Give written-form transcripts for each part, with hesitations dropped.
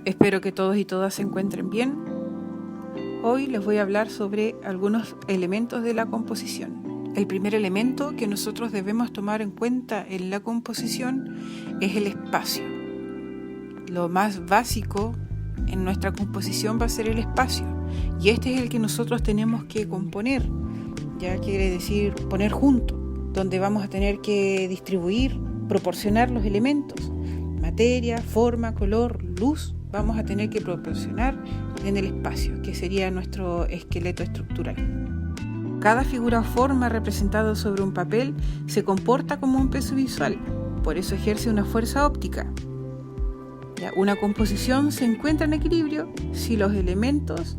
Espero que todos y todas se encuentren bien. Hoy les voy a hablar sobre algunos elementos de la composición. El primer elemento que nosotros debemos tomar en cuenta en la composición es el espacio. Lo más básico en nuestra composición va a ser el espacio, y este es el que nosotros tenemos que componer, ya quiere decir poner junto, donde vamos a tener que distribuir, proporcionar los elementos, materia, forma, color, luz. Vamos a tener que proporcionar en el espacio, que sería nuestro esqueleto estructural. Cada figura o forma representada sobre un papel se comporta como un peso visual, por eso ejerce una fuerza óptica. Una composición se encuentra en equilibrio si los elementos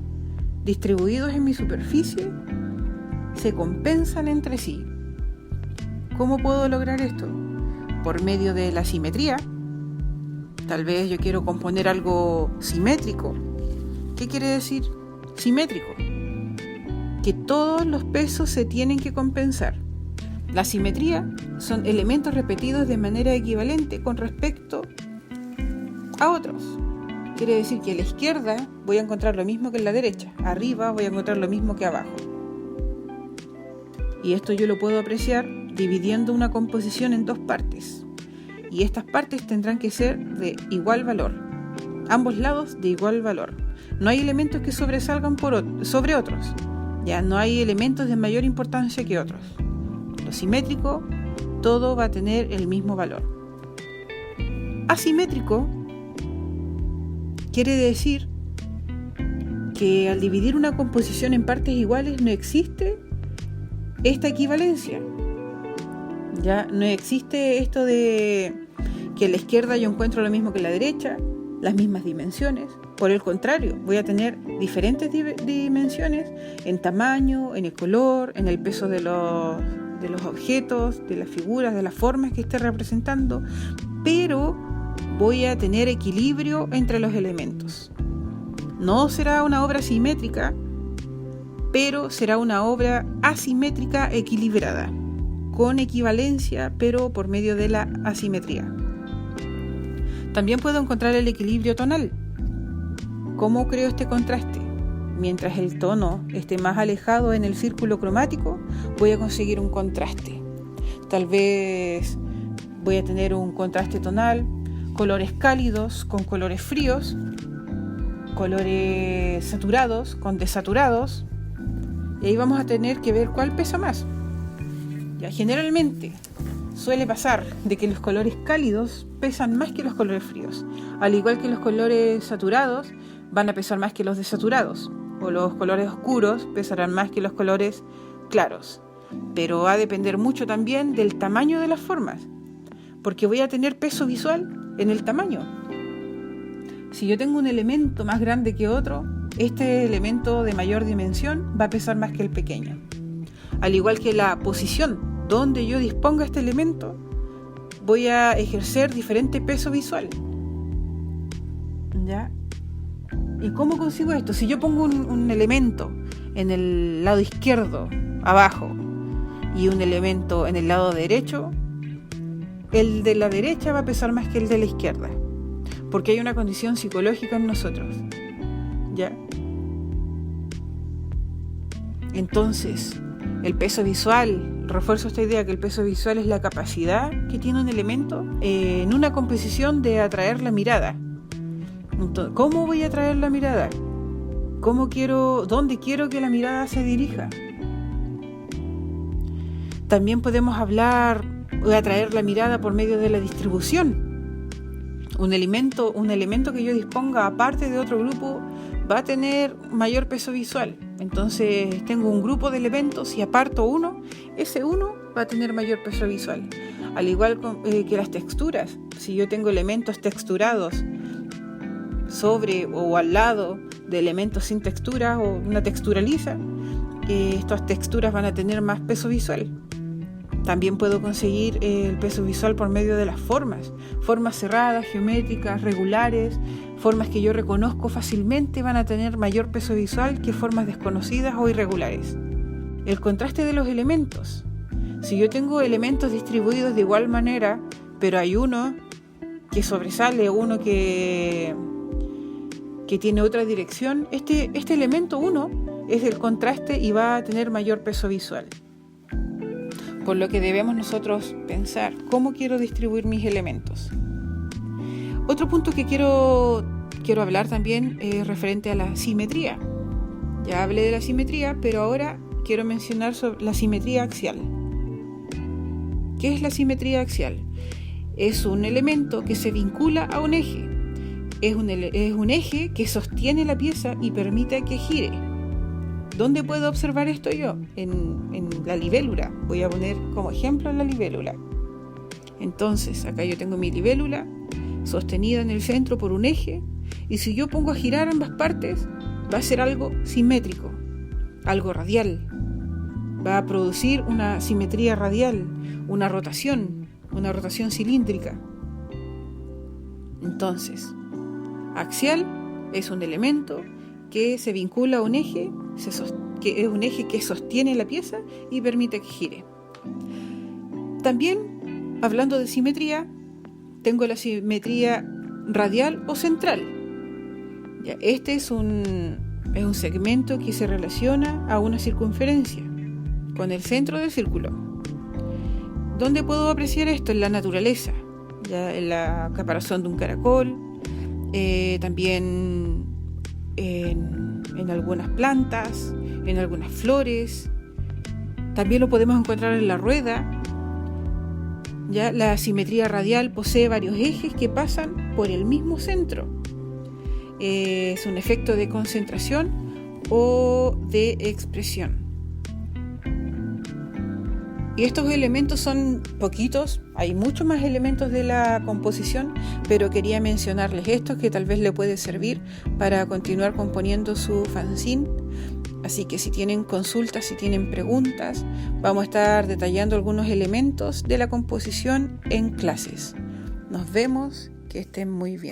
distribuidos en mi superficie se compensan entre sí. ¿Cómo puedo lograr esto? Por medio de la simetría. Tal vez yo quiero componer algo simétrico. ¿Qué quiere decir simétrico? Que todos los pesos se tienen que compensar. La simetría son elementos repetidos de manera equivalente con respecto a otros. Quiere decir que a la izquierda voy a encontrar lo mismo que en la derecha. Arriba voy a encontrar lo mismo que abajo. Y esto yo lo puedo apreciar dividiendo una composición en dos partes. Y estas partes tendrán que ser de igual valor, ambos lados de igual valor. No hay elementos que sobresalgan sobre otros, ya no hay elementos de mayor importancia que otros. Lo simétrico, todo va a tener el mismo valor. Asimétrico quiere decir que al dividir una composición en partes iguales no existe esta equivalencia. Ya no existe esto de que a la izquierda yo encuentro lo mismo que a la derecha, las mismas dimensiones. Por el contrario, voy a tener diferentes dimensiones en tamaño, en el color, en el peso de los objetos, de las figuras, de las formas que esté representando, pero voy a tener equilibrio entre los elementos. No será una obra simétrica, pero será una obra asimétrica equilibrada, con equivalencia, pero por medio de la asimetría. También puedo encontrar el equilibrio tonal. ¿Cómo creo este contraste? Mientras el tono esté más alejado en el círculo cromático, voy a conseguir un contraste. Tal vez voy a tener un contraste tonal, colores cálidos con colores fríos, colores saturados con desaturados, y ahí vamos a tener que ver cuál pesa más. Ya, generalmente suele pasar de que los colores cálidos pesan más que los colores fríos, al igual que los colores saturados van a pesar más que los desaturados, o los colores oscuros pesarán más que los colores claros. Pero va a depender mucho también del tamaño de las formas, porque voy a tener peso visual en el tamaño. Si yo tengo un elemento más grande que otro, este elemento de mayor dimensión va a pesar más que el pequeño. Al igual que la posición donde yo disponga este elemento, voy a ejercer diferente peso visual. ¿Ya? ¿Y cómo consigo esto? Si yo pongo un elemento en el lado izquierdo, abajo, y un elemento en el lado derecho, el de la derecha va a pesar más que el de la izquierda, porque hay una condición psicológica en nosotros. ¿Ya? Entonces, el peso visual, refuerzo esta idea que el peso visual es la capacidad que tiene un elemento en una composición de atraer la mirada. Entonces, ¿cómo voy a atraer la mirada? ¿Dónde quiero que la mirada se dirija? También podemos hablar de atraer la mirada por medio de la distribución. Un elemento que yo disponga aparte de otro grupo va a tener mayor peso visual. Entonces tengo un grupo de elementos y aparto uno, ese uno va a tener mayor peso visual. Al igual que las texturas, si yo tengo elementos texturados sobre o al lado de elementos sin textura o una textura lisa, estas texturas van a tener más peso visual. También puedo conseguir el peso visual por medio de las formas cerradas, geométricas, regulares, formas que yo reconozco fácilmente van a tener mayor peso visual que formas desconocidas o irregulares. El contraste de los elementos. Si yo tengo elementos distribuidos de igual manera, pero hay uno que sobresale, uno que que tiene otra dirección, este elemento 1 es el contraste y va a tener mayor peso visual. Por lo que debemos nosotros pensar cómo quiero distribuir mis elementos. Otro punto que quiero hablar también es referente a la simetría. Ya hablé de la simetría, pero ahora quiero mencionar sobre la simetría axial. ¿Qué es la simetría axial? Es un elemento que se vincula a un eje. Es un eje que sostiene la pieza y permite que gire. ¿Dónde puedo observar esto yo? En la libélula. Voy a poner como ejemplo la libélula. Entonces, acá yo tengo mi libélula sostenida en el centro por un eje, y si yo pongo a girar ambas partes, va a ser algo simétrico, algo radial. Va a producir una simetría radial, una rotación cilíndrica. Entonces, axial es un elemento que se vincula a un eje, que es un eje que sostiene la pieza y permite que gire. También, hablando de simetría, tengo la simetría radial o central. Ya, este es un segmento que se relaciona a una circunferencia con el centro del círculo. ¿Dónde puedo apreciar esto? En la naturaleza, ya en la caparazón de un caracol, también en algunas plantas, en algunas flores. También lo podemos encontrar en la rueda. Ya la simetría radial posee varios ejes que pasan por el mismo centro. Es un efecto de concentración o de expresión. Y estos elementos son poquitos, hay muchos más elementos de la composición, pero quería mencionarles estos que tal vez le puede servir para continuar componiendo su fanzine. Así que si tienen consultas, si tienen preguntas, vamos a estar detallando algunos elementos de la composición en clases. Nos vemos, que estén muy bien.